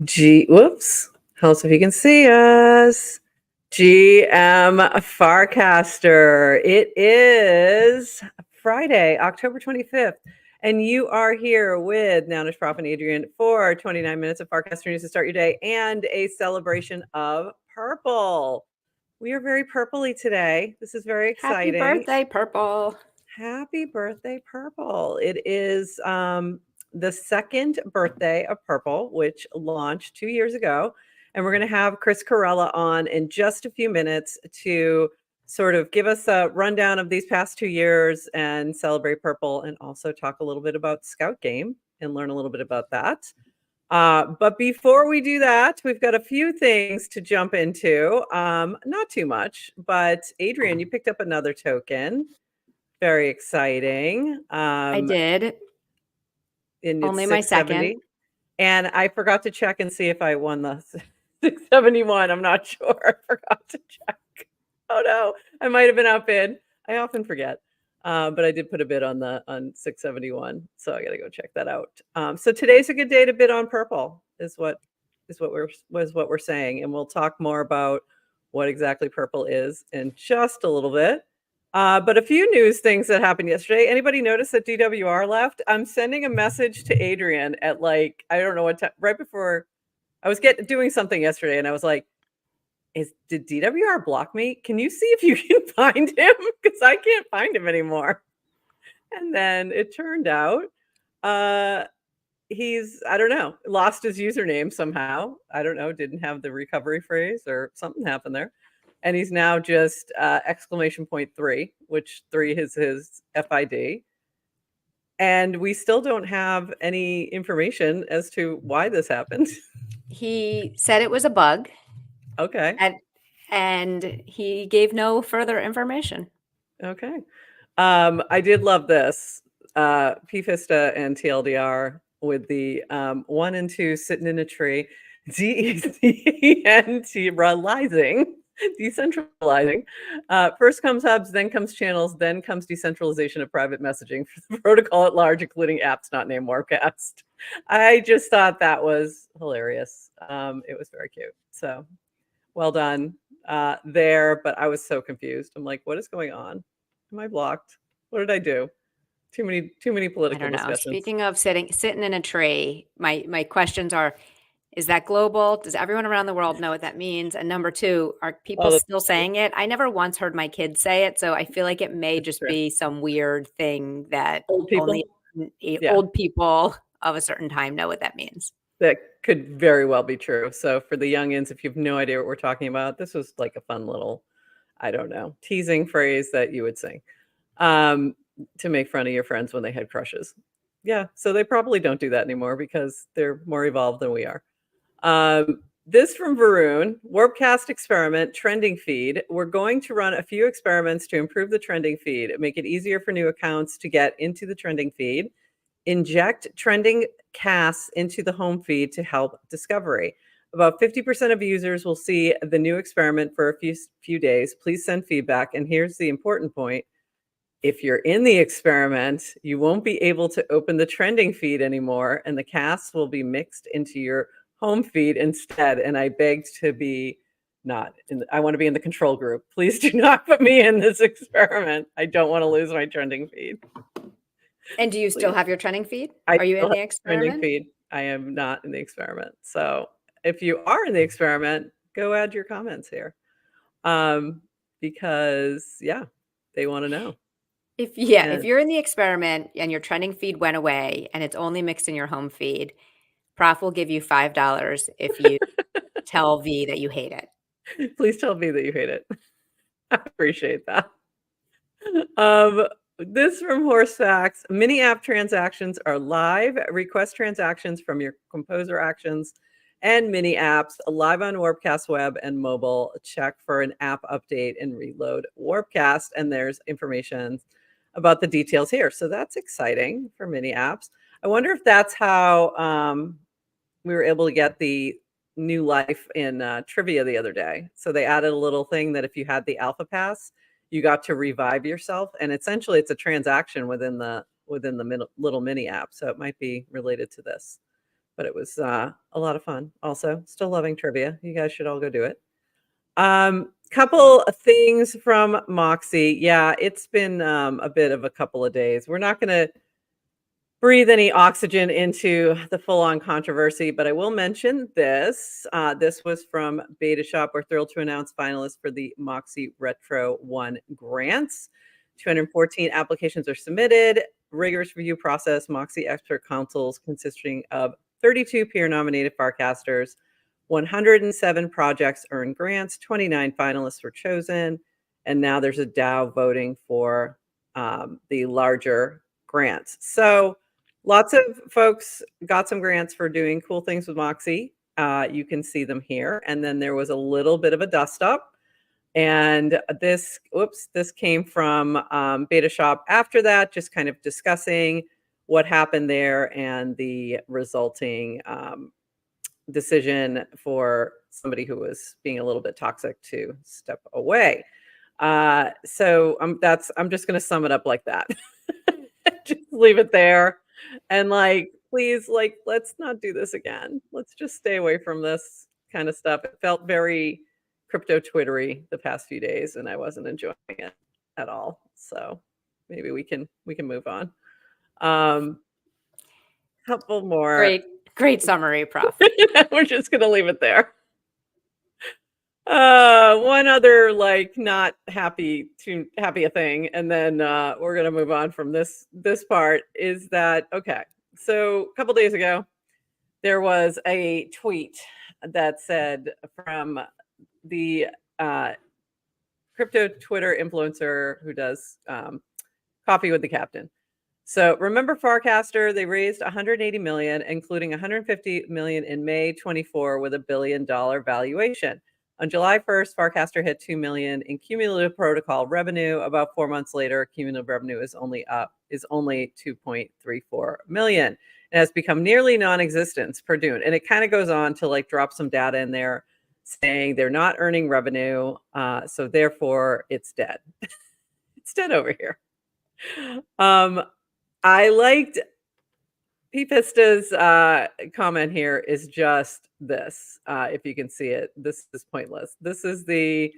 Whoops. Helps if you can see us. GM Farcaster. It is Friday, October 25th, and you are here with Nownish Prof and Adrian for 29 minutes of Farcaster news to start your day and a celebration of purple. We are very purpley today. This is very exciting. Happy birthday, Purple. Happy birthday, Purple. It is the second birthday of Purple, which launched 2 years ago. And we're going to have Chris Corella on in just a few minutes to sort of give us a rundown of these past 2 years and celebrate Purple, and also talk a little bit about Scout Game and learn a little bit about that. But before we do that, we've got a few things to jump into. Not too much, but Adrian, you picked up another token. Very exciting. I did. And Only my second. And I forgot to check and see if I won the 671. I'm not sure. I forgot to check. Oh no, I might have been outbid. I often forget. But I did put a bid on 671, so I got to go check that out. So today's a good day to bid on Purple, is what we're saying, and we'll talk more about what exactly Purple is in just a little bit. But a few news things that happened yesterday. Anybody notice that DWR left? I'm sending a message to Adrian at I don't know what time, right before I was doing something yesterday, and I was like, did DWR block me? Can you see if you can find him? Because I can't find him anymore. And then it turned out he's, I don't know, lost his username somehow. I don't know, didn't have the recovery phrase or something happened there. And he's now just !3, which 3 is his FID. And we still don't have any information as to why this happened. He said it was a bug. Okay. And he gave no further information. Okay. I did love this. PFISTA and TLDR with the 1 and 2 sitting in a tree. Decentralizing. First comes hubs, then comes channels, then comes decentralization of private messaging for the protocol at large, including apps not named Warpcast. I just thought that was hilarious. It was very cute. So well done there, but I was so confused. I'm like, what is going on? Am I blocked? What did I do? Too many political I don't know. discussions. Speaking of sitting in a tree, my questions are, is that global? Does everyone around the world know what that means? And number 2, are people still saying it? I never once heard my kids say it, so I feel like it may just be some weird thing that only old people of a certain time know what that means. That could very well be true. So for the youngins, if you have no idea what we're talking about, this was like a fun little, I don't know, teasing phrase that you would sing to make fun of your friends when they had crushes. Yeah, so they probably don't do that anymore because they're more evolved than we are. This from Varun, Warpcast experiment trending feed. We're going to run a few experiments to improve the trending feed, make it easier for new accounts to get into the trending feed, inject trending casts into the home feed to help discovery. About 50% of users will see the new experiment for a few days. Please send feedback. And here's the important point. If you're in the experiment, you won't be able to open the trending feed anymore, and the casts will be mixed into your home feed instead. And I begged to be I want to be in the control group. Please do not put me in this experiment. I don't want to lose my trending feed. And do you still have your trending feed? Are you in the experiment? Trending feed. I am not in the experiment. So if you are in the experiment, go add your comments here. Because they want to know. If you're in the experiment and your trending feed went away and it's only mixed in your home feed, Prof will give you $5 if you tell V that you hate it. Please tell V that you hate it. I appreciate that. This from Horsefax. Mini app transactions are live. Request transactions from your Composer actions and mini apps live on Warpcast web and mobile. Check for an app update and reload Warpcast. And there's information about the details here. So that's exciting for mini apps. I wonder if that's how we were able to get the new life in trivia the other day. So they added a little thing that if you had the alpha pass, you got to revive yourself. And essentially it's a transaction within the little mini app. So it might be related to this. but it was a lot of fun. Also, still loving trivia. You guys should all go do it. Couple of things from Moxie. Yeah, it's been a bit of a couple of days. We're not going to breathe any oxygen into the full-on controversy, but I will mention this. This was from Beta Shop. We're thrilled to announce finalists for the Moxie Retro 1 grants. 214 applications are submitted. Rigorous review process. Moxie expert councils consisting of 32 peer-nominated Farcasters. 107 projects earned grants. 29 finalists were chosen. And now there's a DAO voting for the larger grants. So lots of folks got some grants for doing cool things with Moxie. You can see them here. And then there was a little bit of a dust up. And this came from Beta Shop after that, just kind of discussing what happened there and the resulting decision for somebody who was being a little bit toxic to step away. So I'm just going to sum it up like that. Just leave it there. And please, let's not do this again. Let's just stay away from this kind of stuff. It felt very crypto Twittery the past few days, and I wasn't enjoying it at all. So maybe we can move on. Couple more. Great summary, Prof. We're just gonna leave it there. One other not happy a thing, and then we're gonna move on from this part. Is that okay? So a couple days ago, there was a tweet that said from the crypto Twitter influencer who does Coffee with the Captain. So remember Farcaster, they raised 180 million, including 150 million in May 24 with $1 billion valuation. On July 1st, Farcaster hit 2 million in cumulative protocol revenue. About 4 months later, cumulative revenue is only 2.34 million. It has become nearly non-existent per Dune. And it kind of goes on to drop some data in there saying they're not earning revenue. So therefore it's dead. It's dead over here. I liked P-Pista's comment here is just this. If you can see it, this is pointless. This is the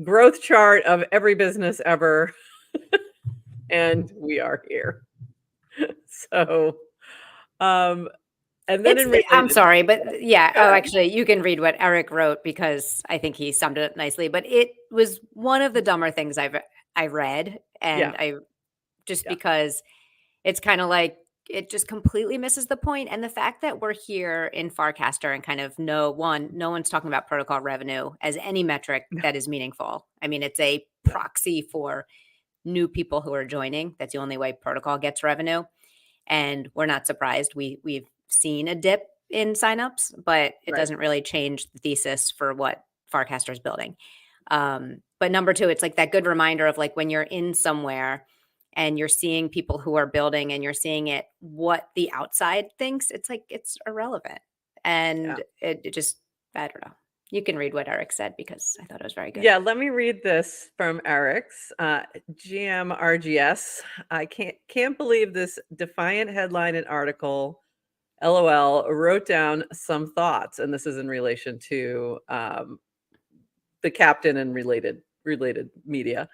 growth chart of every business ever. And we are here. So, and then I'm sorry, but yeah. Oh, actually, you can read what Eric wrote because I think he summed it up nicely. But it was one of the dumber things I read, and because it's kind of it just completely misses the point. And the fact that we're here in Farcaster and kind of no one's talking about protocol revenue as any metric that is meaningful. I mean, it's a proxy for new people who are joining. That's the only way protocol gets revenue. And we're not surprised. We've seen a dip in signups, but it doesn't really change the thesis for what Farcaster is building. But number two, it's that good reminder of when you're in somewhere and you're seeing people who are building and you're seeing what the outside thinks, it's it's irrelevant. And it just, I don't know. You can read what Eric said because I thought it was very good. Yeah, let me read this from Eric's GMRGS. I can't believe this defiant headline and article. LOL wrote down some thoughts, and this is in relation to the captain and related media.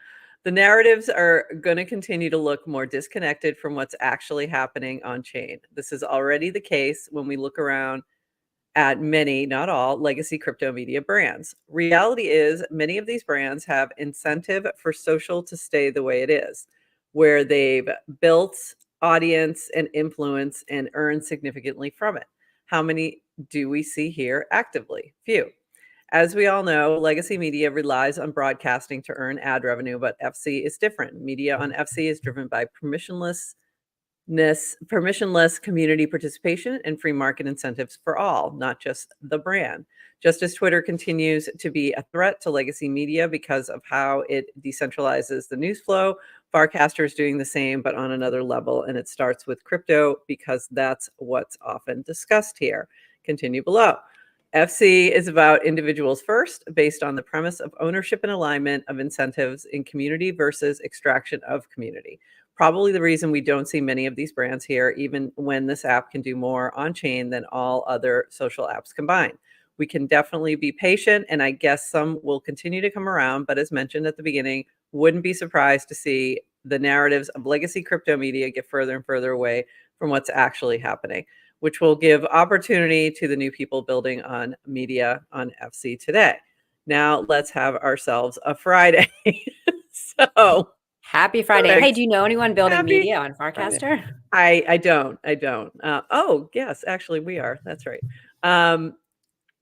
The narratives are going to continue to look more disconnected from what's actually happening on chain. This is already the case when we look around at many, not all, legacy crypto media brands. Reality is many of these brands have incentive for social to stay the way it is, where they've built audience and influence and earned significantly from it. How many do we see here actively? Few. As we all know, legacy media relies on broadcasting to earn ad revenue, but FC is different. Media on FC is driven by permissionless community participation and free market incentives for all, not just the brand. Just as Twitter continues to be a threat to legacy media because of how it decentralizes the news flow, Farcaster is doing the same, but on another level, and it starts with crypto because that's what's often discussed here. Continue below. FC is about individuals first, based on the premise of ownership and alignment of incentives in community versus extraction of community. Probably the reason we don't see many of these brands here, even when this app can do more on chain than all other social apps combined. We can definitely be patient, and I guess some will continue to come around. But as mentioned at the beginning, wouldn't be surprised to see the narratives of legacy crypto media get further and further away from what's actually happening, which will give opportunity to the new people building on media on FC today. Now let's have ourselves a Friday. So happy Friday. perfect. Hey, do you know anyone building Happy media on Farcaster? I don't. Oh, yes, actually we are. That's right.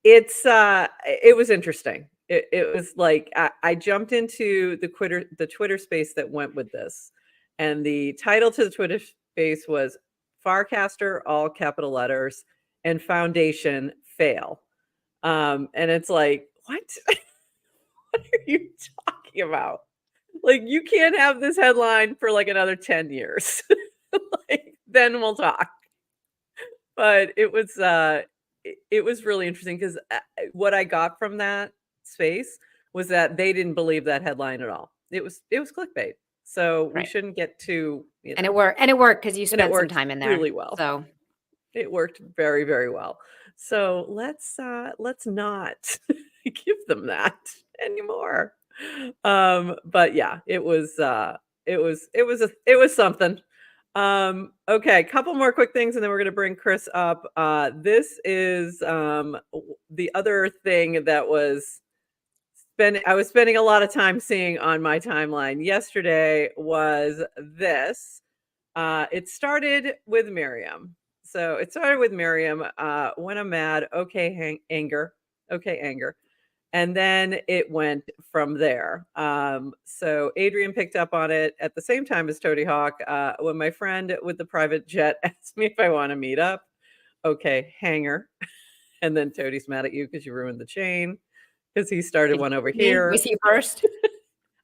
It was interesting. It was like I jumped into the Twitter space that went with this, and the title to the Twitter space was Farcaster, all capital letters, and Foundation fail. And it's like, what? What are you talking about? Like, you can't have this headline for like another 10 years. Like, then we'll talk. But it was really interesting because what I got from that space was that they didn't believe that headline at all. It was clickbait. So we shouldn't get too, and it worked because you spent some time in there really well. So it worked very, very well. So let's not give them that anymore. But yeah, it was something. Okay, couple more quick things and then we're going to bring Chris up. This is the other thing that I was spending a lot of time seeing on my timeline yesterday was this. It started with Miriam. So it started with Miriam, when I'm mad, anger. And then it went from there. So Adrian picked up on it at the same time as Toady Hawk. When my friend with the private jet asked me if I want to meet up, okay, hanger. And then Toady's mad at you because you ruined the chain because he started one over here. Was he first?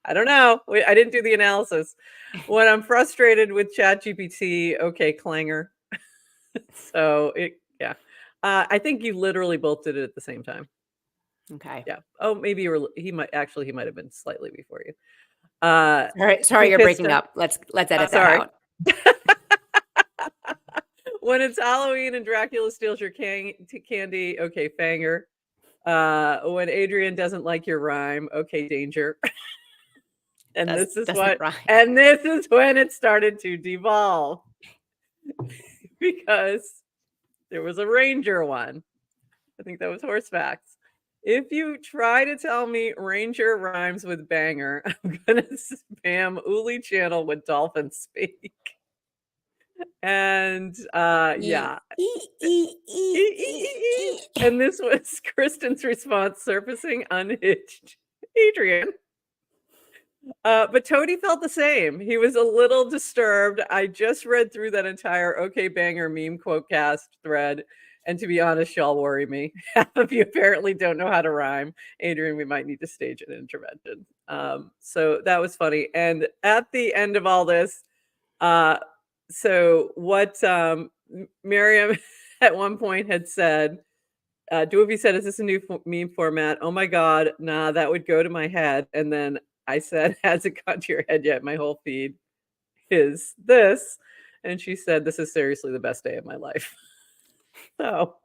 I don't know. I didn't do the analysis. When I'm frustrated with ChatGPT, okay, clanger. So yeah. I think you literally both did it at the same time. Okay. Yeah. Oh, maybe he might have been slightly before you. All right. Sorry, you're breaking up. Let's edit that out. When it's Halloween and Dracula steals your candy, okay, fanger. When Adrian doesn't like your rhyme, okay, danger. And this is when it started to devolve. Because there was a Ranger one. I think that was Horsefacts. If you try to tell me Ranger rhymes with banger, I'm gonna spam Uli channel with dolphin speak. And yeah. And this was Kristen's response, surfacing unhinged Adrian. But Toady felt the same. He was a little disturbed. I just read through that entire OK Banger meme quote cast thread. And to be honest, y'all worry me. Half of you apparently don't know how to rhyme. Adrian, we might need to stage an intervention. So that was funny. And at the end of all this, so what Miriam at one point had said, Dwoofy said, is this a new meme format? Oh my God, nah, that would go to my head. And then I said, has it gone to your head yet? My whole feed is this. And she said, this is seriously the best day of my life. So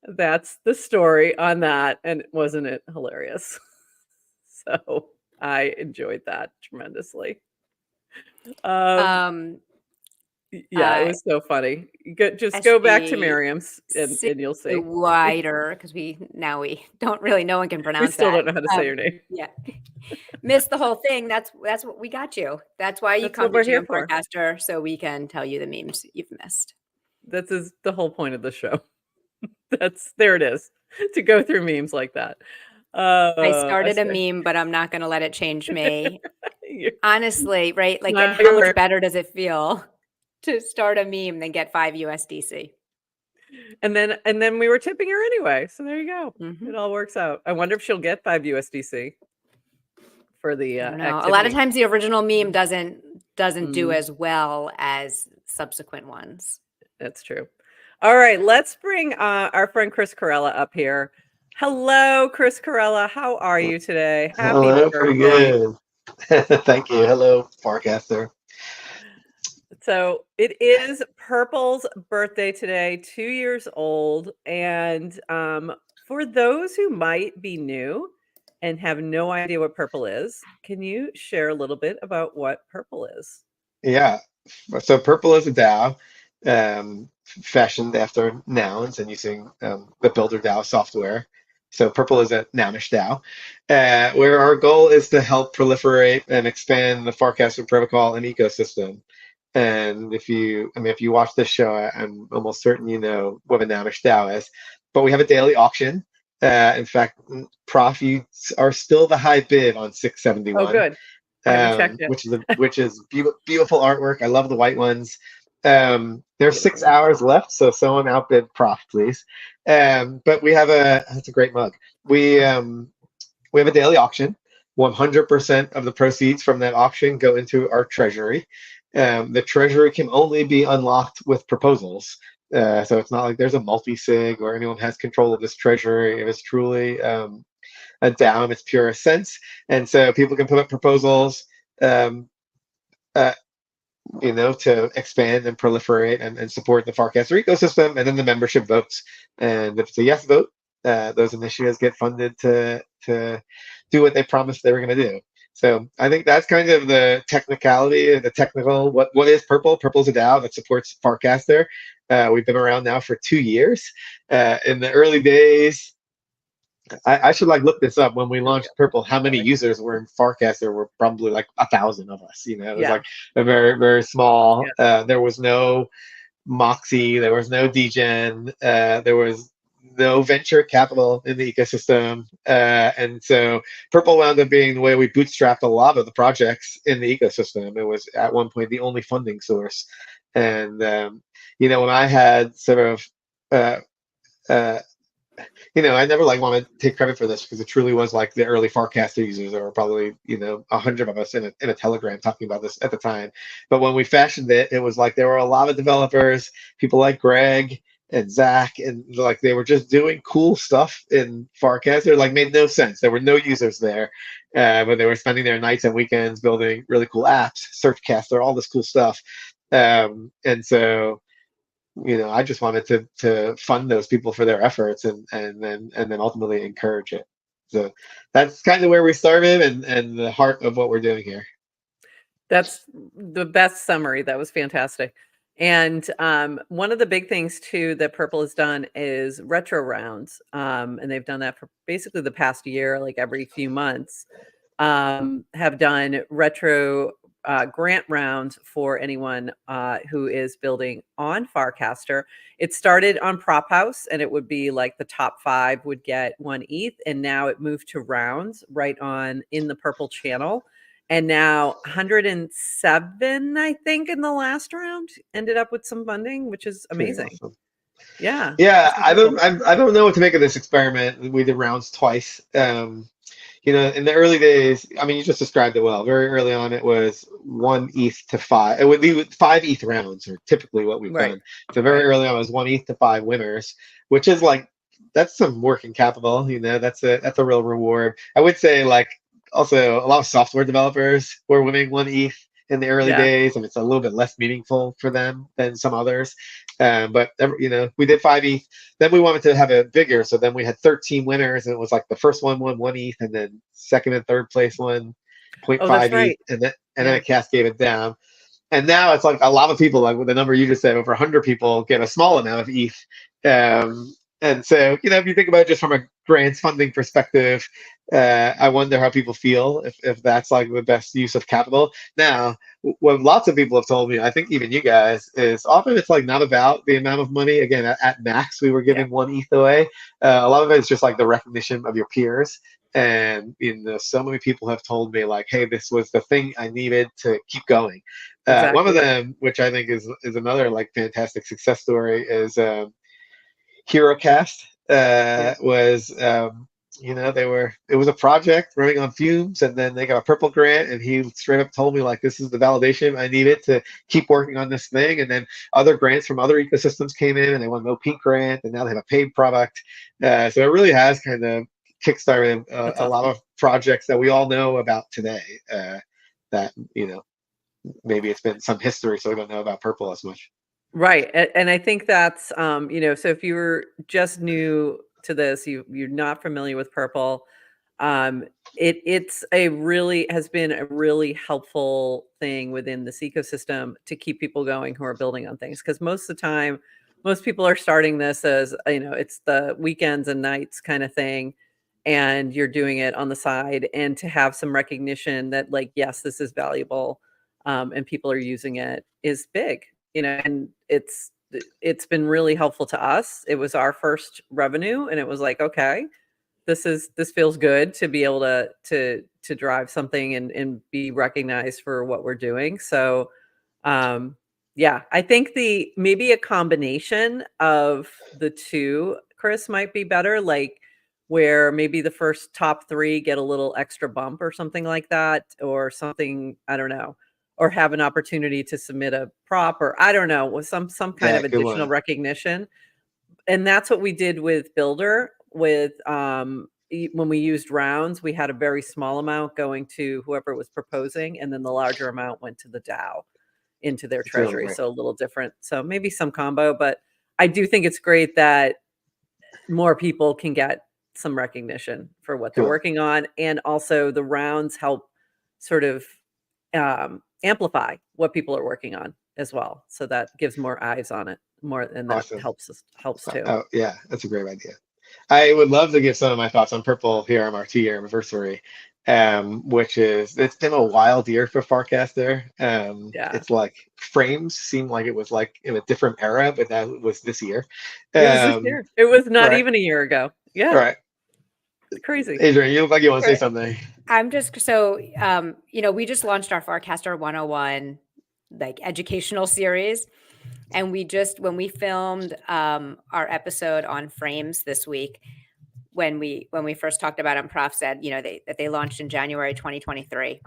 that's the story on that. And wasn't it hilarious? So I enjoyed that tremendously. Yeah, it was so funny. Just go back to Miriam's and you'll see. Wider, because we don't really, no one can pronounce We still don't know how to say your name. Yeah. Missed the whole thing. That's what we got you. That's why you come to GM Farcaster, so we can tell you the memes you've missed. That's the whole point of the show. There it is, to go through memes like that. I started a meme, but I'm not going to let it change me. Honestly, right? Like, and how much better does it feel to start a meme than get 5 USDC? And then we were tipping her anyway. So there you go. It all works out. I wonder if she'll get 5 USDC for the activity. A lot of times the original meme doesn't do as well as subsequent ones. That's true. All right, let's bring our friend Chris Corella up here. Hello, Chris Corella. How are you today? Happy birthday. Pretty good. Thank you. Hello, Farcaster. So it is Purple's birthday today, 2 years old. And for those who might be new and have no idea what Purple is, can you share a little bit about what Purple is? Yeah. So purple is a DAO, fashioned after nouns and using the Builder DAO software. So purple is a nounish DAO, where our goal is to help proliferate and expand the Farcaster protocol and ecosystem. And if you watch this show, I'm almost certain you know what a nounish DAO is. But we have a daily auction. In fact, Prof, you are still the high bid on Oh, 671, good. I haven't checked yet. which is beautiful artwork. I love the white ones. There's Beautiful. 6 hours left, so someone outbid Prof, please. But we have that's a great mug. We have a daily auction. 100% of the proceeds from that auction go into our treasury. The treasury can only be unlocked with proposals. So it's not like there's a multi-sig or anyone has control of this treasury. It is truly a DAO in its purest sense. And so people can put up proposals, um, uh, to expand and proliferate and support the Farcaster ecosystem. And then the membership votes. And if it's a yes vote, those initiatives get funded to do what they promised they were going to do. So I think that's kind of the technicality, the technical. What is Purple? Purple's a DAO that supports Farcaster. We've been around now for 2 years. In the early days, I should look this up. When we launched Purple, how many users were in Farcast? There were probably like 1,000 of us. It was Yeah. like a very, very small. Yeah. There was no Moxie, there was no degen, there was no venture capital in the ecosystem, and so Purple wound up being the way we bootstrapped a lot of the projects in the ecosystem. It was at one point the only funding source, and when I had sort of uh, uh, I never want to take credit for this because it truly was like the early Farcaster users. There were probably 100 of us in a Telegram talking about this at the time. But when we fashioned it, it was like there were a lot of developers, people like Greg and Zach, and like they were just doing cool stuff in Farcaster. Like made no sense. There were no users there, but they were spending their nights and weekends building really cool apps, Searchcaster, all this cool stuff. And so I just wanted to fund those people for their efforts and then ultimately encourage it. So that's kind of where we started and the heart of what we're doing here. That's the best summary. That was fantastic. And one of the big things too that Purple has done is retro rounds. And they've done that for basically the past year, like every few months, have done retro grant rounds for anyone who is building on Farcaster. It started on Prop House, and it would be like the top 5 would get 1 ETH, and now it moved to rounds right on in the Purple channel. And now 107, I think, in the last round ended up with some funding, which is amazing. Awesome. Yeah. Yeah, I don't know what to make of this experiment. We did rounds twice. In the early days, I mean, you just described it well. Very early on, it was 1 ETH to 5. It would be 5 ETH rounds, are typically what we've done. So very early on, it was 1 ETH to 5 winners, which is that's some working capital. That's a real reward. I would say also a lot of software developers were winning 1 ETH in the early days, and it's a little bit less meaningful for them than some others. But we did 5 ETH. Then we wanted to have it bigger, so then we had 13 winners, and it was like the first one won 1 ETH, and then second and third place won 0.5 ETH, and then it cascaded down. And now it's like a lot of people, like with the number you just said, over 100 people get a small amount of ETH. And so, if you think about it just from a grants funding perspective, I wonder how people feel if that's like the best use of capital. Now, what lots of people have told me, I think even you guys, is often it's not about the amount of money. Again, at max, we were giving 1 ETH away. A lot of it is just the recognition of your peers. And so many people have told me hey, this was the thing I needed to keep going. Exactly. One of them, which I think is another fantastic success story, is HeroCast. Was it was a project running on fumes, and then they got a Purple grant, and he straight up told me this is the validation I needed to keep working on this thing. And then other grants from other ecosystems came in, and they won no pink grant, and now they have a paid product. So it really has kind of kickstarted a lot of projects that we all know about today. That maybe it's been some history, so we don't know about Purple as much. Right. And I think that's, so if you're just new to this, you're not familiar with Purple, it's has been a really helpful thing within this ecosystem to keep people going who are building on things. Because most of the time, most people are starting this as, it's the weekends and nights kind of thing. And you're doing it on the side, and to have some recognition that, like, yes, this is valuable, and people are using it is big. And it's been really helpful to us. It was our first revenue, and it was like, okay, this feels good to be able to drive something and be recognized for what we're doing. So yeah, I think maybe a combination of the two, Chris, might be better, like where maybe the first top 3 get a little extra bump or something like that, or something, I don't know, or have an opportunity to submit a prop, or I don't know, with some kind of additional recognition. And that's what we did with Builder. With when we used rounds, we had a very small amount going to whoever was proposing, and then the larger amount went to the DAO into their treasury. So a little different. So maybe some combo, but I do think it's great that more people can get some recognition for what they're working on. And also the rounds help sort of amplify what people are working on as well. So that gives more eyes on it more, and that helps too. Oh yeah, that's a great idea. I would love to give some of my thoughts on Purple here on our 2-year anniversary, which is, it's been a wild year for Farcaster. It's like frames seemed like it was like in a different era, but that was this year. It was this year. It was not even a year ago. Yeah. Right. It's crazy. Adrian, you look like you want to say something. I'm just, so, we just launched our Farcaster 101, like, educational series. And when we filmed our episode on frames this week, when we first talked about them, Prof said, that they launched in January 2023.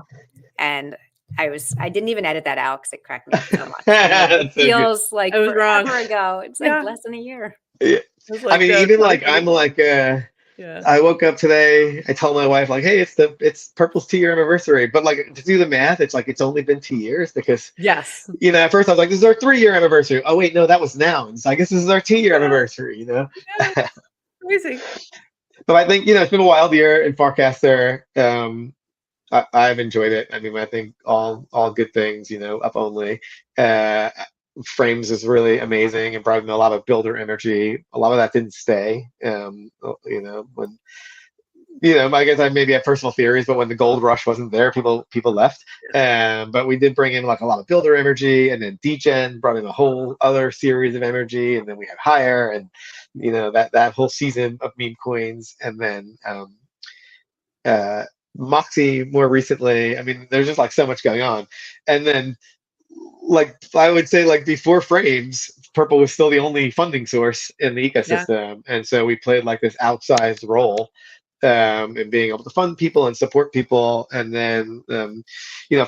And I didn't even edit that out because it cracked me up so much. It feels like I was wrong. Forever ago. It's like less than a year. Yeah. Like, I mean, even like, I'm like, I woke up today, I told my wife, like, hey, it's Purple's 2-year anniversary. But like, to do the math, it's like, it's only been 2 years, because yes, at first I was like, this is our 3-year anniversary. Oh wait, no, that was nouns. I guess this is our 2-year anniversary, Crazy. But I think, it's been a wild year in Farcaster. I've enjoyed it. I mean, I think all good things, up only. Frames is really amazing and brought in a lot of builder energy. A lot of that didn't stay. When I guess I maybe have personal theories, but when the gold rush wasn't there, people left. But we did bring in like a lot of builder energy, and then Degen brought in a whole other series of energy, and then we had Hire, and that whole season of meme coins, and then Moxie more recently. I mean, there's just like so much going on, and then, like, I would say, like, before frames, Purple was still the only funding source in the ecosystem. And so we played like this outsized role in being able to fund people and support people. And then,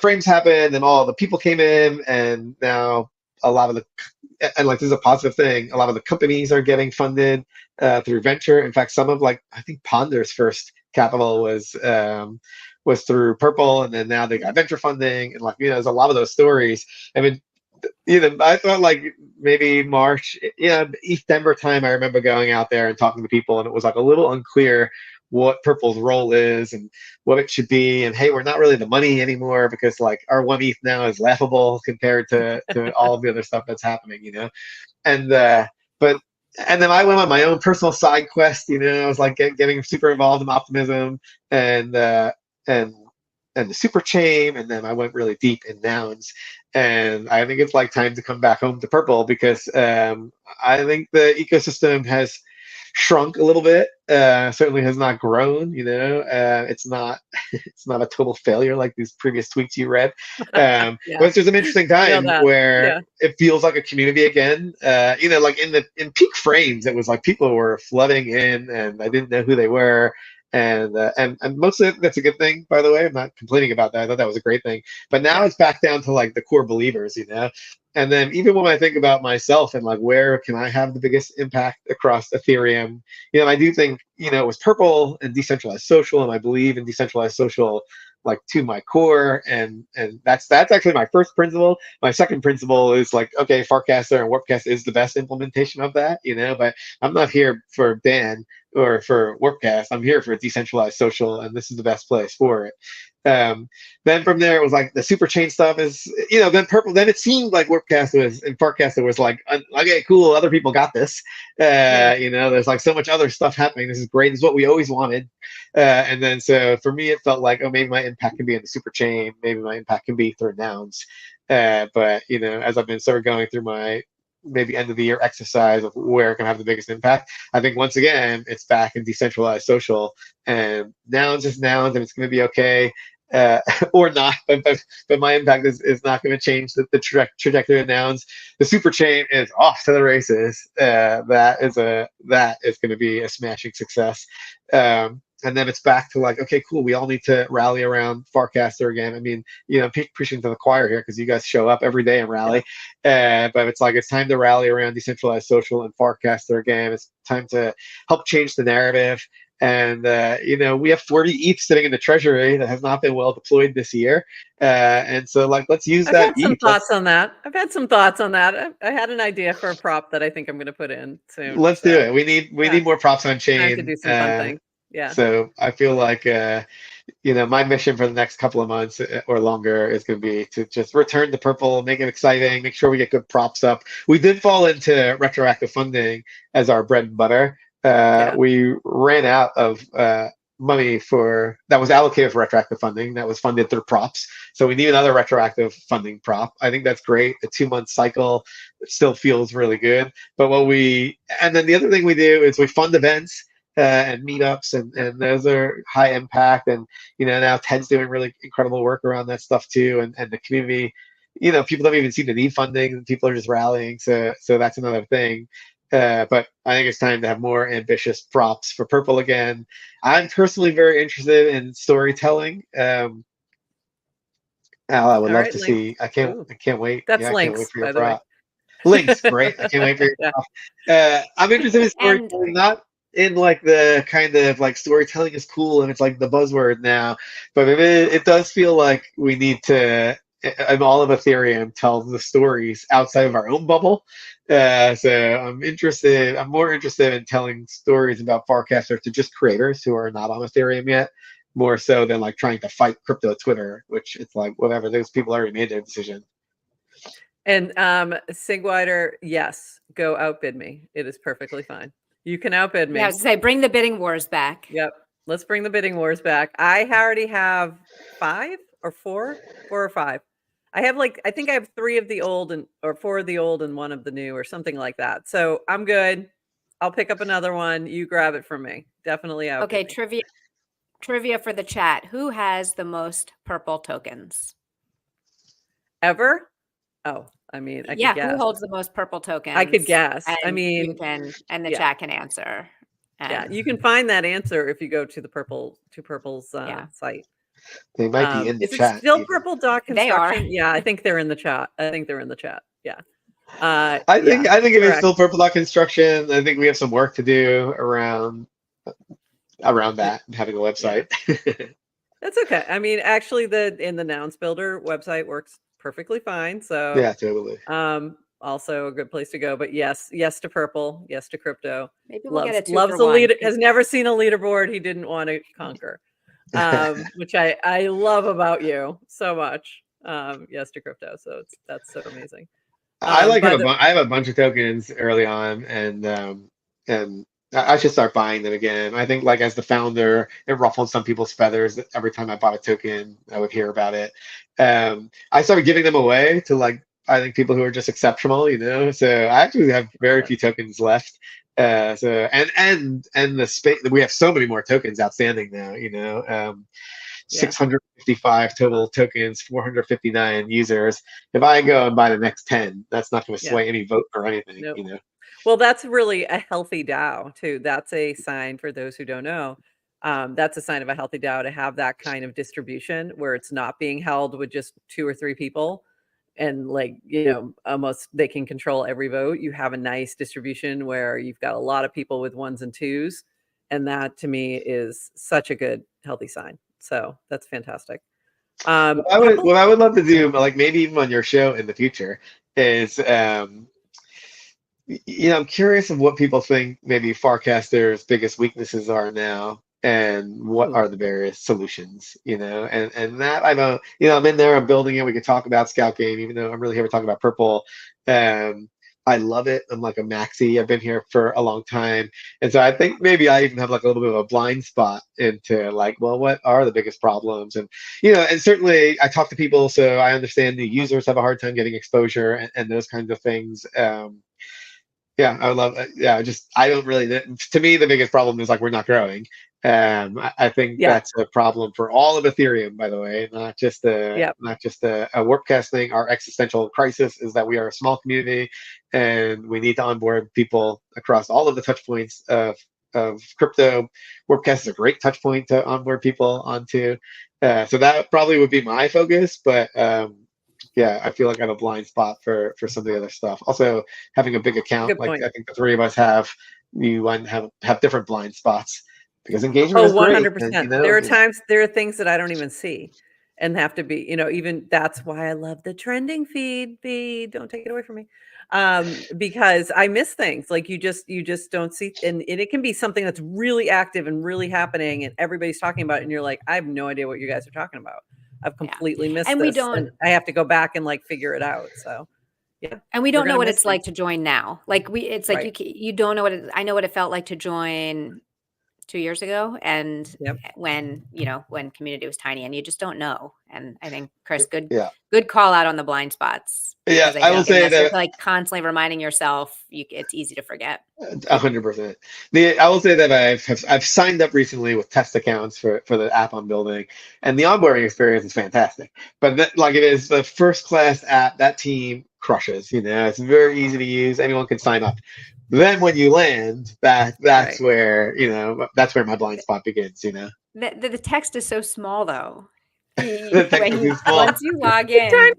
frames happened, and all the people came in, and now a lot of and like, this is a positive thing, a lot of the companies are getting funded through venture. In fact, some of, like, I think Ponder's first capital was through Purple, and then now they got venture funding, and like, there's a lot of those stories. I mean, I thought like maybe March, East Denver time, I remember going out there and talking to people, and it was like a little unclear what Purple's role is and what it should be. And hey, we're not really the money anymore, because like our 1 ETH now is laughable compared to all of the other stuff that's happening, And and then I went on my own personal side quest. I was like getting super involved in optimism and the super chain, and then I went really deep in nouns. And I think it's like time to come back home to Purple, because I think the ecosystem has shrunk a little bit. Certainly has not grown. It's not a total failure like these previous tweets you read. But it's just an interesting time where it feels like a community again. Like in peak frames, it was like people were flooding in, and I didn't know who they were. and mostly that's a good thing, by the way. I'm not complaining about that. I thought that was a great thing. But now it's back down to like the core believers, you know. And then even when I think about myself and like where can I have the biggest impact across Ethereum, you know, I do think, you know, it was Purple and decentralized social, and I believe in decentralized social like to my core, and that's actually my first principle. My second principle is like, okay, Farcaster and Warpcast is the best implementation of that, you know, but I'm not here for Dan or for Warpcast. I'm here for decentralized social, and this is the best place for it. Then from there, it was like the super chain stuff is, you know, then Purple, then it seemed like Warpcast was, and Farcaster was like, okay, cool, other people got this. You know, there's like so much other stuff happening. This is great. This is what we always wanted. And then so for me, it felt like, oh, maybe my impact can be in the super chain. Maybe my impact can be through nouns. But, you know, as I've been sort of going through my maybe end of the year exercise of where it can have the biggest impact, I think once again, it's back in decentralized social, and nouns is nouns, and it's going to be okay. Or not, but my impact is not going to change the trajectory of nouns. The super chain is off to the races. That is going to be a smashing success. And then it's back to like, okay, cool. We all need to rally around Farcaster again. I mean, you know, preaching to the choir here because you guys show up every day and rally. But it's like it's time to rally around decentralized social and Farcaster again. It's time to help change the narrative. And you know, we have 40 ETH sitting in the treasury that has not been well deployed this year, and so like let's use that. I've had some thoughts on that. I've had some thoughts on that. I had an idea for a prop that I think I'm going to put in soon. Let's do it. We need more props on chain. Time to do some fun things. Yeah. So I feel like you know, my mission for the next couple of months or longer is going to be to just return to Purple, make it exciting, make sure we get good props up. We did fall into retroactive funding as our bread and butter. We ran out of money for that was allocated for retroactive funding that was funded through props. So we need another retroactive funding prop. I think that's great. A 2-month cycle still feels really good. But and then the other thing we do is we fund events and meetups, and those are high impact. And you know, now Ted's doing really incredible work around that stuff too. And the community, you know, people don't even seem to need funding, and people are just rallying. So that's another thing. But I think it's time to have more ambitious props for Purple again. I'm personally very interested in storytelling. Al, I would love to see. I can't wait. That's Links, I can't wait for your prop. Way. Links, great. I can't wait for your prop. I'm interested in storytelling, not in like the kind of like storytelling is cool and it's like the buzzword now, but it does feel like we need to, in all of Ethereum, tell the stories outside of our own bubble. So I'm more interested in telling stories about Farcaster to just creators who are not on Ethereum yet, more so than like trying to fight crypto Twitter, which it's like, whatever, those people already made their decision. And Sigwider, yes, go outbid me. It is perfectly fine. You can outbid me. Yeah, I was gonna say, bring the bidding wars back. Yep. Let's bring the bidding wars back. I already have 5 or 4 or 5. I have like, I think I have 3 of the old or 4 of the old and 1 of the new or something like that. So I'm good. I'll pick up another one. You grab it from me. Definitely out. Okay, trivia for the chat. Who has the most purple tokens? Ever? Oh, I mean, I could guess. Who holds the most purple tokens? I could guess. And I mean, you can, and the chat can answer. And you can find that answer if you go to Purple's site. They might be in the chat. Is it still Purple.construction? They are. Yeah, I think they're in the chat. Yeah. I think if it's still Purple.construction, I think we have some work to do around that and having a website. That's okay. I mean, actually, in the Nouns Builder website works perfectly fine. So yeah, totally. Also a good place to go. But yes to Purple, yes to crypto. Maybe we'll get a 2 loves for the 1. leader. Has never seen a leaderboard he didn't want to conquer. Which I love about you so much. Yes to crypto. So that's so amazing. I have a bunch of tokens early on, and I should start buying them again. I think, like, as the founder, it ruffled some people's feathers that every time I bought a token, I would hear about it. I started giving them away to, like, I think people who are just exceptional, you know. So I actually have very few tokens left. And the space, we have so many more tokens outstanding now, you know. 655 total tokens, 459 users. If I go and buy the next 10, that's not going to sway any vote or anything, you know. Well, that's really a healthy DAO too. That's a sign for those who don't know. That's a sign of a healthy DAO to have that kind of distribution where it's not being held with just 2 or 3 people and like, almost they can control every vote. You have a nice distribution where you've got a lot of people with 1s and 2s. And that to me is such a good, healthy sign. So that's fantastic. What I would love to do, like maybe even on your show in the future, is I'm curious of what people think maybe Farcaster's biggest weaknesses are now, and what are the various solutions, and that I don't, I'm in there, I'm building it. We can talk about Scout Game, even though I'm really here to talk about Purple. I love it. I'm like a maxi. I've been here for a long time. And so I think maybe I even have like a little bit of a blind spot into like, well, what are the biggest problems? And, and certainly I talk to people, so I understand the users have a hard time getting exposure and those kinds of things. Yeah, I would love. I don't really. To me, the biggest problem is like we're not growing. I think that's a problem for all of Ethereum, by the way, not just a Warpcast thing. Our existential crisis is that we are a small community, and we need to onboard people across all of the touch points of crypto. Warpcast is a great touch point to onboard people onto. So that probably would be my focus, but. Yeah, I feel like I have a blind spot for some of the other stuff. Also, having a big account, like I think the 3 of us have, you have different blind spots because engagement is great. 100%. There are times, there are things that I don't even see and have to be, even that's why I love the trending feed. Don't take it away from me. Because I miss things like you just don't see, and it can be something that's really active and really happening and everybody's talking about it, and you're like, I have no idea what you guys are talking about. I've completely missed and this, and I have to go back and like figure it out. So, yeah. And we don't know what it's like to join now. Like it's like Right. you don't know what I know what it felt like to join 2 years ago, and when when community was tiny, and you just don't know. And I think Chris, good call out on the blind spots. Yeah, I will say that like constantly reminding yourself, it's easy to forget. 100%. I will say that I've signed up recently with test accounts for the app I'm building, and the onboarding experience is fantastic. But it is the first class app. That team crushes. It's very easy to use. Anyone can sign up. Then when you land, that's where that's where my blind spot begins. The text is so small though. The text is too small. Once you log in.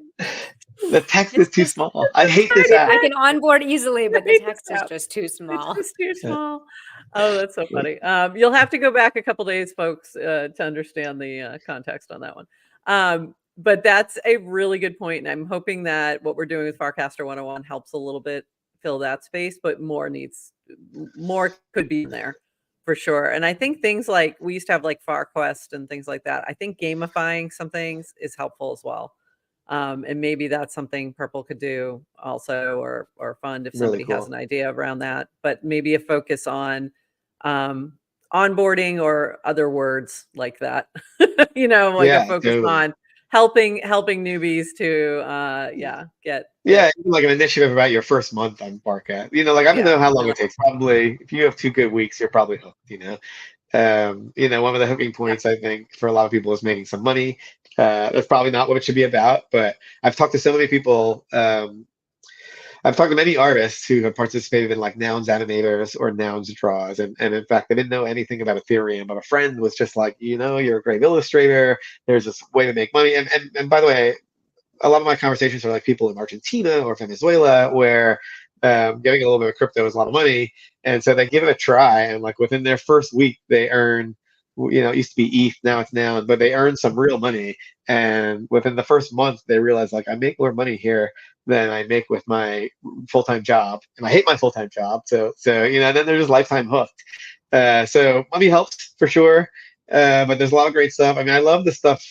The text is too small. I hate this app. I can onboard easily, but the text is just too small. It's just too small. Oh, that's so funny. You'll have to go back a couple days, folks, to understand the context on that one. But that's a really good point, and I'm hoping that what we're doing with Farcaster 101 helps a little bit fill that space, but more could be in there for sure. And I think things like we used to have like FarQuest and things like that. I think gamifying some things is helpful as well. And maybe that's something Purple could do also, or fund if somebody has an idea around that, but maybe a focus on onboarding or other words like that, a focus on helping newbies to get like an initiative about your first month on Barcat. I don't know how long it takes. Probably if you have 2 good weeks, you're probably hooked. One of the hooking points I think for a lot of people is making some money. That's probably not what it should be about, but I've talked to so many people. I've talked to many artists who have participated in like Nouns animators or Nouns draws, and in fact, they didn't know anything about Ethereum, but a friend was just like, you're a great illustrator. There's this way to make money, and by the way, a lot of my conversations are like people in Argentina or Venezuela where getting a little bit of crypto is a lot of money, and so they give it a try, and like within their first week, they earn. It used to be ETH, now it's Noun, but they earn some real money. And within the first month, they realize like I make more money here than I make with my full-time job, and I hate my full-time job. So then they're just lifetime hooked. So money helps for sure, but there's a lot of great stuff. I mean, I love the stuff.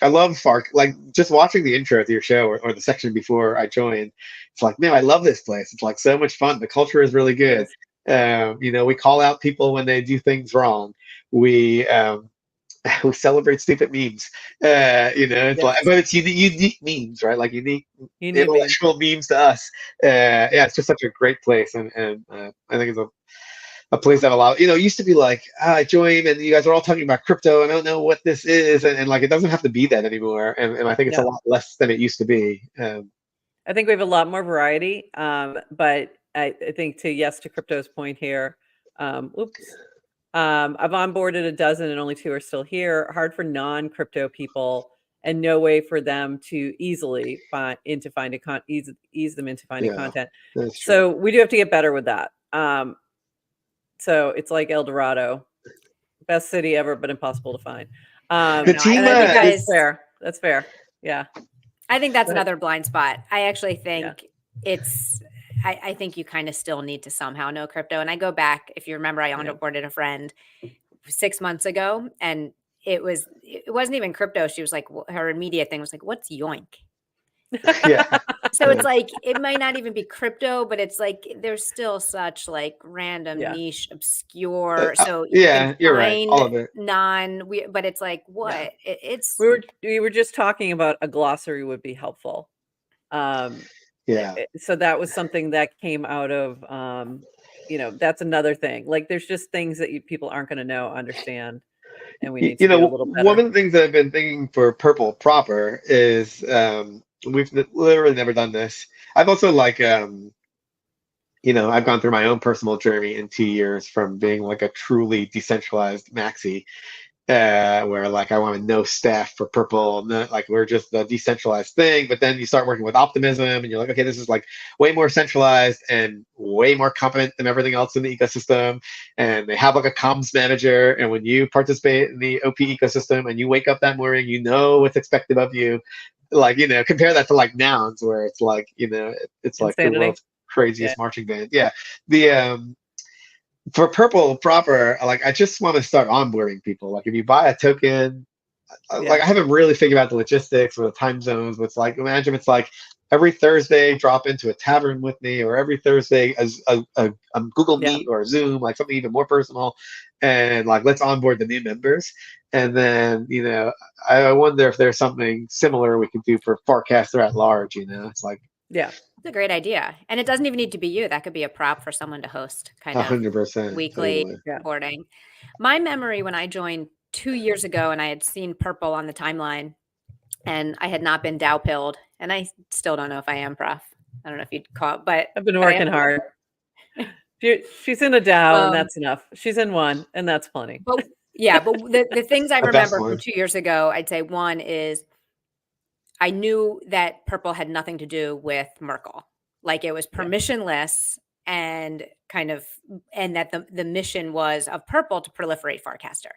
I love Farc. Like just watching the intro to your show or the section before I joined. It's like, man, I love this place. It's like so much fun. The culture is really good. We call out people when they do things wrong. We celebrate stupid memes. It's like, but it's unique memes, right? Like unique intellectual memes to us. It's just such a great place, and I think it's a place that a lot. It used to be like I joined, and you guys are all talking about crypto, and I don't know what this is, and like it doesn't have to be that anymore. And I think it's a lot less than it used to be. I think we have a lot more variety, but I think to Crypto's point here. Oops. I've onboarded a dozen and only 2 are still here. Hard for non-crypto people and no way for them to easily ease them into finding Yeah, content. that's true. So we do have to get better with that. So it's like El Dorado, best city ever, but impossible to find. The team, and I think guys- that's fair. That's fair. Yeah. I think that's Go ahead. another blind spot. I actually think Yeah. I think you kind of still need to somehow know crypto. And I go back, if you remember, I onboarded a friend 6 months ago, and it wasn't even crypto. She was like, her immediate thing was like, what's yoink? Yeah. So it's like, it might not even be crypto, but it's like, there's still such like random niche, obscure. So you can you're right. All of it. but it's like, what? It's we were just talking about a glossary would be helpful. Yeah. So that was something that came out of, that's another thing. Like there's just things that people aren't going to know, understand. And we need to do a little better. One of the things that I've been thinking for Purple proper is we've literally never done this. I've also like I've gone through my own personal journey in 2 years from being like a truly decentralized maxi, where like I want no staff for Purple, like we're just the decentralized thing. But then you start working with Optimism, and you're like, okay, this is like way more centralized and way more competent than everything else in the ecosystem. And they have like a comms manager, and when you participate in the OP ecosystem and you wake up that morning, you know what's expected of you. Like compare that to like Nouns, where it's like it's like the world's craziest marching band. Yeah, the for Purple proper, like I just want to start onboarding people. Like if you buy a token, like I haven't really figured out the logistics or the time zones. But it's like, imagine it's like every Thursday drop into a tavern with me, or every Thursday as a Google Meet or a Zoom, like something even more personal, and like let's onboard the new members. And then I wonder if there's something similar we could do for Farcaster at large. It's like it's a great idea. And it doesn't even need to be you. That could be a prop for someone to host kind of 100% weekly boarding. My memory when I joined 2 years ago and I had seen Purple on the timeline and I had not been DAO pilled, and I still don't know if I am, Prof. I don't know if you'd call it, but I've been working hard. She's in a DAO and that's enough. She's in one and that's plenty. But the things I remember from 2 years ago, I'd say one is I knew that Purple had nothing to do with Merkle. Like it was permissionless and and that the mission was of Purple to proliferate Farcaster.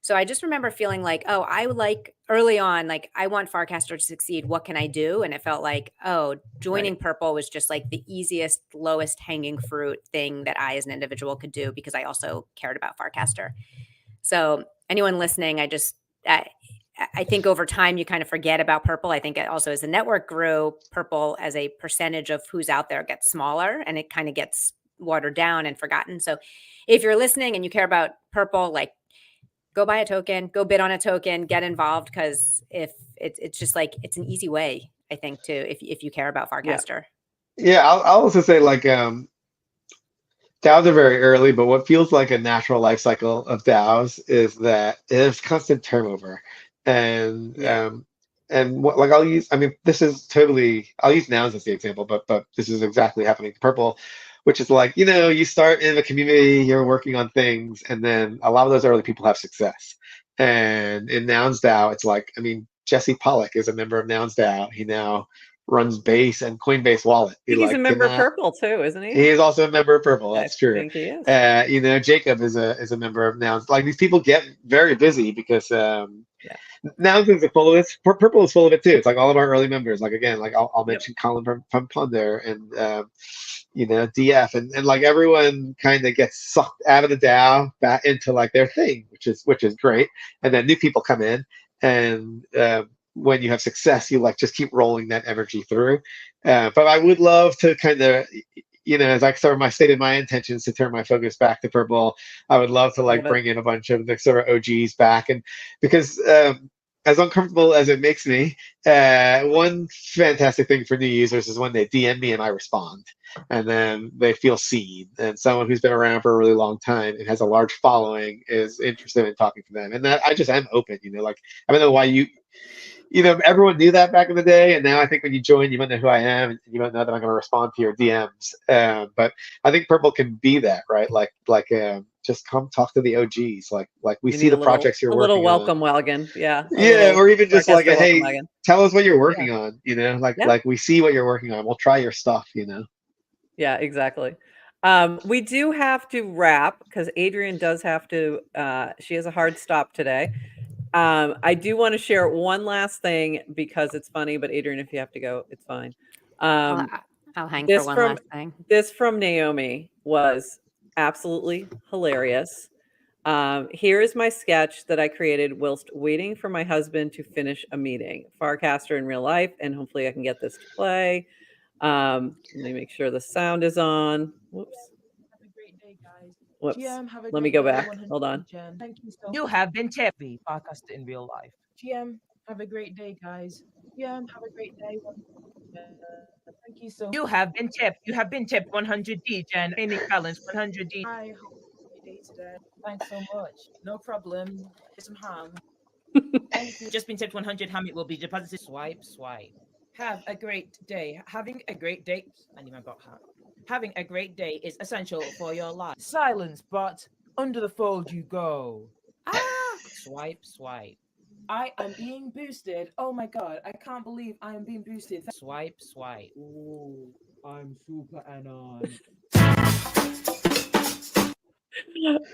So I just remember feeling like, oh, I would like early on, like I want Farcaster to succeed. What can I do? And it felt like, oh, joining Purple was just like the easiest, lowest hanging fruit thing that I as an individual could do because I also cared about Farcaster. So anyone listening, I think over time you kind of forget about Purple. I think also as the network grew, Purple as a percentage of who's out there gets smaller and it kind of gets watered down and forgotten. So if you're listening and you care about Purple, like go buy a token, go bid on a token, get involved, because if it's just like it's an easy way, I think, to if you care about Farcaster. Yeah, I'll also say like DAOs are very early, but what feels like a natural life cycle of DAOs is that there's constant turnover. And what like I'll use Nouns as the example, but this is exactly happening to Purple, which is like, you start in a community, you're working on things, and then a lot of those early people have success. And in Nouns DAO, it's like, Jesse Pollock is a member of Nouns DAO. He now runs Base and Coinbase Wallet. He's a member of Purple too, isn't he? He is also a member of Purple. That's true. I think he is. Jacob is a member of Nouns. Like these people get very busy because Nouns is full of it. Purple is full of it too. It's like all of our early members. Like again, like I'll mention Colin from Plunder and DF and like everyone kind of gets sucked out of the DAO back into like their thing, which is great. And then new people come in, and when you have success, you like just keep rolling that energy through. But I would love to kind of, as I sort of stated my intentions to turn my focus back to Purple, I would love to like bring in a bunch of the sort of OGs back, and because as uncomfortable as it makes me, one fantastic thing for new users is when they DM me and I respond, and then they feel seen, and someone who's been around for a really long time and has a large following is interested in talking to them, and that I just am open. Like I don't know why everyone knew that back in the day, and now I think when you join, you might know who I am, and you might know that I'm going to respond to your DMs. But I think Purple can be that, right? Like just come talk to the OGs. Like we We see need the projects you're a little working on. welcome wagon. Yeah. A Yeah, little or even just like Farcaster a, welcome hey, wagon. tell us what you're Yeah. working on. You know, Yeah. like we see what you're working on. We'll try your stuff. You know. Yeah, exactly. We do have to wrap because Adrian does have to, she has a hard stop today. I do want to share one last thing because it's funny, but Adrian, if you have to go, it's fine. I'll hang for This one from last thing. this from Naomi was absolutely hilarious. Here is my sketch that I created whilst waiting for my husband to finish a meeting. Farcaster in real life, and hopefully I can get this to play. Let me make sure the sound is on. Whoops. Have a great day, guys. Whoops. GM, have a Let me great go day. back. 100 Hold on. Gen. Thank you so much. You have been tipped. The podcast in real life. GM, have a great day, guys. GM, have a great day. 100 Gen. Thank you so much. You have been tipped. You have been tipped 100D, Jen. Any balance 100D. I hope you have a great day today. Thanks so much. No problem. Here's some ham. Thank you. Just been tipped 100 ham. It will be deposited. Swipe, swipe. Have a great day. Having a great day. I need my bot hat. Having a great day is essential for your life. Silence, but under the fold you go. Ah! Swipe, swipe. I am being boosted. Oh my god, I can't believe I am being boosted. Swipe, swipe. Ooh, I'm super anon.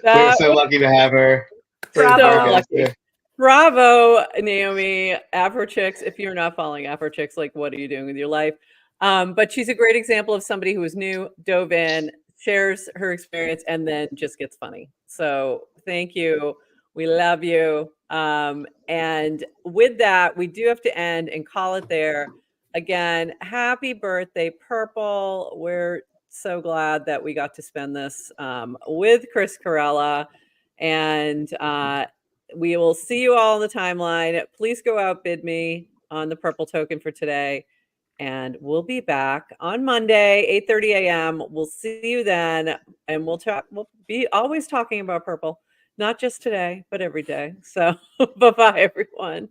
We're so lucky to have her. So lucky. Bravo, Naomi. Afro Chicks. If you're not following Afro Chicks, like, what are you doing with your life? But she's a great example of somebody who is new, dove in, shares her experience, and then just gets funny. So thank you. We love you. And with that, we do have to end and call it there. Again, happy birthday, Purple. We're so glad that we got to spend this with Chris Corella. And we will see you all on the timeline. Please go outbid me on the Purple token for today. And we'll be back on Monday, 8:30 a.m. We'll see you then. And we'll be always talking about Purple, not just today, but every day. So bye-bye, everyone.